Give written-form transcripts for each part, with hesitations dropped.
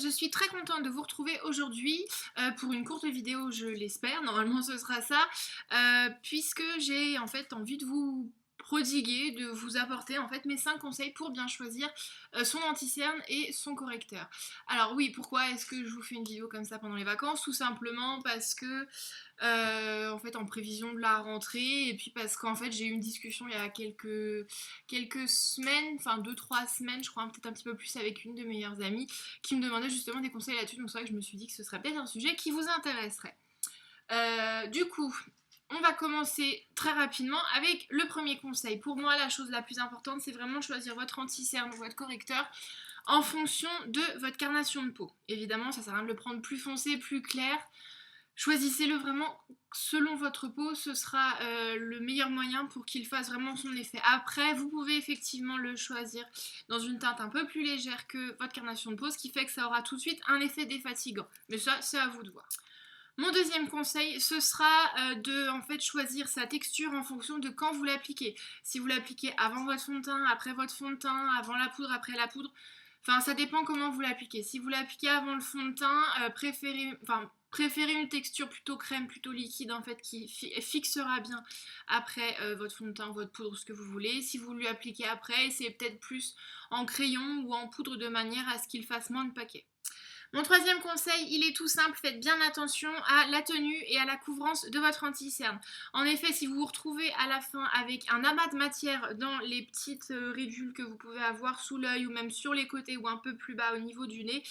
je suis très contente de vous retrouver aujourd'hui pour une courte vidéo, je l'espère, normalement ce sera ça, puisque j'ai en fait envie de vous prodiguer, de vous apporter en fait mes 5 conseils pour bien choisir son anti-cerne et son correcteur. Alors oui, pourquoi est-ce que je vous fais une vidéo comme ça pendant les vacances? Tout simplement parce que en fait en prévision de la rentrée et puis parce qu'en fait j'ai eu une discussion il y a quelques semaines, enfin 2-3 semaines je crois, peut-être un petit peu plus, avec une de mes meilleures amies qui me demandait justement des conseils là-dessus, donc c'est vrai que je me suis dit que ce serait peut-être un sujet qui vous intéresserait. Du coup, on va commencer très rapidement avec le premier conseil. Pour moi, la chose la plus importante, c'est vraiment de choisir votre anti-cerne ou votre correcteur en fonction de votre carnation de peau. Évidemment, ça sert à rien de le prendre plus foncé, plus clair. Choisissez-le vraiment selon votre peau, ce sera le meilleur moyen pour qu'il fasse vraiment son effet. Après, vous pouvez effectivement le choisir dans une teinte un peu plus légère que votre carnation de peau, ce qui fait que ça aura tout de suite un effet défatigant. Mais ça, c'est à vous de voir. Mon deuxième conseil, ce sera de en fait choisir sa texture en fonction de quand vous l'appliquez. Si vous l'appliquez avant votre fond de teint, après votre fond de teint, avant la poudre, après la poudre, enfin ça dépend comment vous l'appliquez. Si vous l'appliquez avant le fond de teint, préférez une texture plutôt crème, plutôt liquide en fait, qui fixera bien après votre fond de teint, votre poudre, ce que vous voulez. Si vous lui appliquez après, essayez peut-être plus en crayon ou en poudre de manière à ce qu'il fasse moins de paquets. Mon troisième conseil, il est tout simple, faites bien attention à la tenue et à la couvrance de votre anti-cerne. En effet, si vous vous retrouvez à la fin avec un amas de matière dans les petites ridules que vous pouvez avoir sous l'œil ou même sur les côtés ou un peu plus bas au niveau du nez,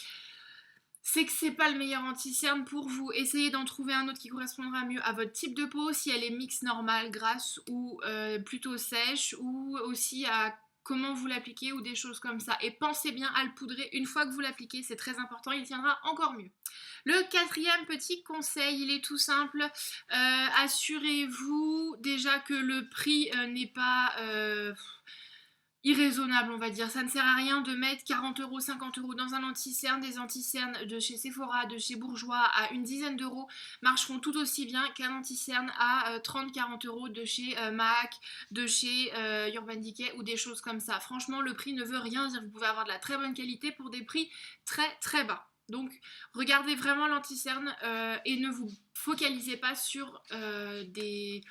c'est que c'est pas le meilleur anti-cerne pour vous. Essayez d'en trouver un autre qui correspondra mieux à votre type de peau, si elle est mixte, normale, grasse ou plutôt sèche, ou aussi à comment vous l'appliquez ou des choses comme ça. Et pensez bien à le poudrer une fois que vous l'appliquez, c'est très important, il tiendra encore mieux. Le quatrième petit conseil, il est tout simple, assurez-vous déjà que le prix n'est pas irraisonnable, on va dire. Ça ne sert à rien de mettre 40 €, 50 € dans un anti-cerne. Des anti-cernes de chez Sephora, de chez Bourjois à une dizaine d'euros marcheront tout aussi bien qu'un anti-cerne à 30-40 € de chez MAC, de chez Urban Decay ou des choses comme ça. Franchement, le prix ne veut rien dire. Vous pouvez avoir de la très bonne qualité pour des prix très très bas. Donc regardez vraiment l'anti-cerne et ne vous focalisez pas sur des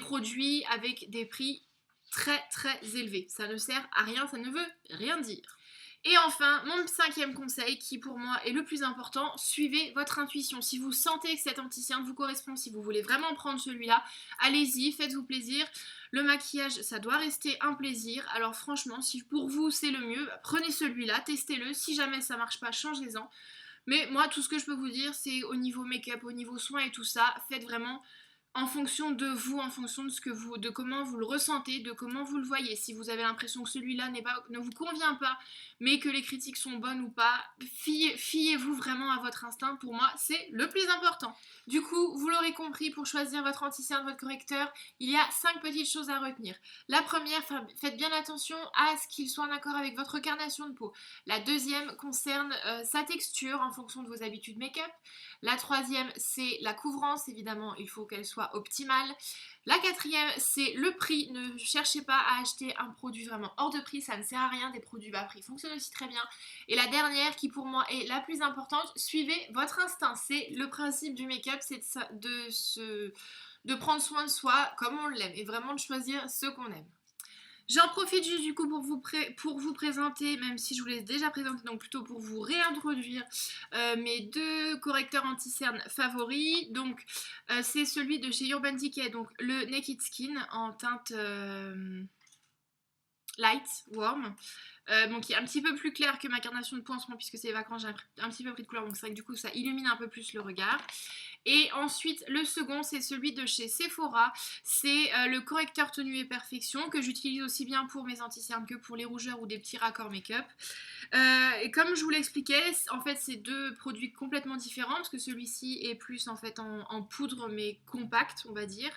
produits avec des prix très très élevé. Ça ne sert à rien, ça ne veut rien dire. Et enfin, mon cinquième conseil, qui pour moi est le plus important, suivez votre intuition. Si vous sentez que cet anti-cerne vous correspond, si vous voulez vraiment prendre celui-là, allez-y, faites-vous plaisir. Le maquillage, ça doit rester un plaisir. Alors franchement, si pour vous c'est le mieux, prenez celui-là, testez-le. Si jamais ça marche pas, changez-en. Mais moi, tout ce que je peux vous dire, c'est au niveau make-up, au niveau soins et tout ça, faites vraiment en fonction de vous, en fonction de comment vous le ressentez, de comment vous le voyez. Si vous avez l'impression que celui-là ne vous convient pas, mais que les critiques sont bonnes ou pas, fiez-vous vraiment à votre instinct. Pour moi, c'est le plus important. Du coup, vous l'aurez compris, pour choisir votre anti-cerne, votre correcteur, il y a 5 petites choses à retenir. La première, faites bien attention à ce qu'il soit en accord avec votre carnation de peau. La deuxième concerne sa texture en fonction de vos habitudes make-up. La troisième, c'est la couvrance. Évidemment, il faut qu'elle soit optimale. La quatrième, c'est le prix. Ne cherchez pas à acheter un produit vraiment hors de prix, ça ne sert à rien. Des produits bas prix fonctionnent aussi très bien. Et la dernière, qui pour moi est la plus importante, suivez votre instinct. C'est le principe du make-up, c'est de prendre soin de soi comme on l'aime et vraiment de choisir ce qu'on aime. J'en profite juste du coup pour vous présenter, même si je vous l'ai déjà présenté, donc plutôt pour vous réintroduire mes 2 correcteurs anti-cerne favoris. Donc c'est celui de chez Urban Decay, donc le Naked Skin en teinte light, warm. Qui est un petit peu plus clair que ma carnation de peau en ce moment, puisque c'est les vacances, j'ai un petit peu pris de couleur, donc c'est vrai que du coup ça illumine un peu plus le regard. Et ensuite, le second, c'est celui de chez Sephora. C'est le correcteur tenue et perfection que j'utilise aussi bien pour mes anti-cernes que pour les rougeurs ou des petits raccords make-up. Et comme je vous l'expliquais, en fait, c'est 2 produits complètement différents parce que celui-ci est plus en fait en poudre mais compact, on va dire.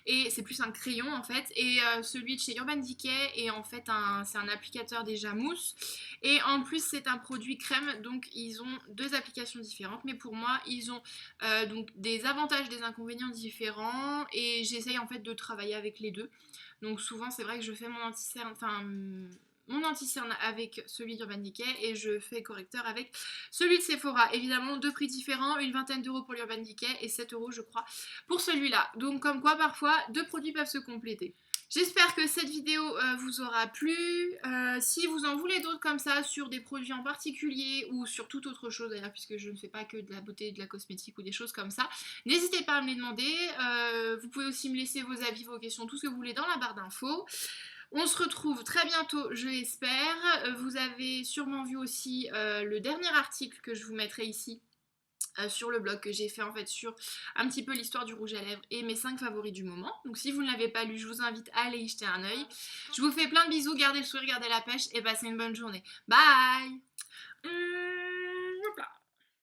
Et c'est plus un crayon en fait. Et celui de chez Urban Decay est en fait c'est un applicateur déjà mousse. Et en plus, c'est un produit crème, donc ils ont 2 applications différentes. Mais pour moi, ils ont donc des avantages, des inconvénients différents, et j'essaye en fait de travailler avec les deux. Donc souvent c'est vrai que je fais mon anti-cerne, mon anti-cerne avec celui d'Urban Decay et je fais correcteur avec celui de Sephora. Évidemment, deux prix différents, une vingtaine d'euros pour l'Urban Decay et 7 euros je crois pour celui-là. Donc comme quoi parfois deux produits peuvent se compléter. J'espère que cette vidéo vous aura plu. Si vous en voulez d'autres comme ça sur des produits en particulier ou sur toute autre chose d'ailleurs, puisque je ne fais pas que de la beauté, de la cosmétique ou des choses comme ça, n'hésitez pas à me les demander. Vous pouvez aussi me laisser vos avis, vos questions, tout ce que vous voulez dans la barre d'infos. On se retrouve très bientôt, je l'espère. Vous avez sûrement vu aussi le dernier article que je vous mettrai ici sur le blog que j'ai fait en fait sur un petit peu l'histoire du rouge à lèvres et mes 5 favoris du moment. Donc si vous ne l'avez pas lu, je vous invite à aller y jeter un œil. Je vous fais plein de bisous, gardez le sourire, gardez la pêche et passez une bonne journée. Bye.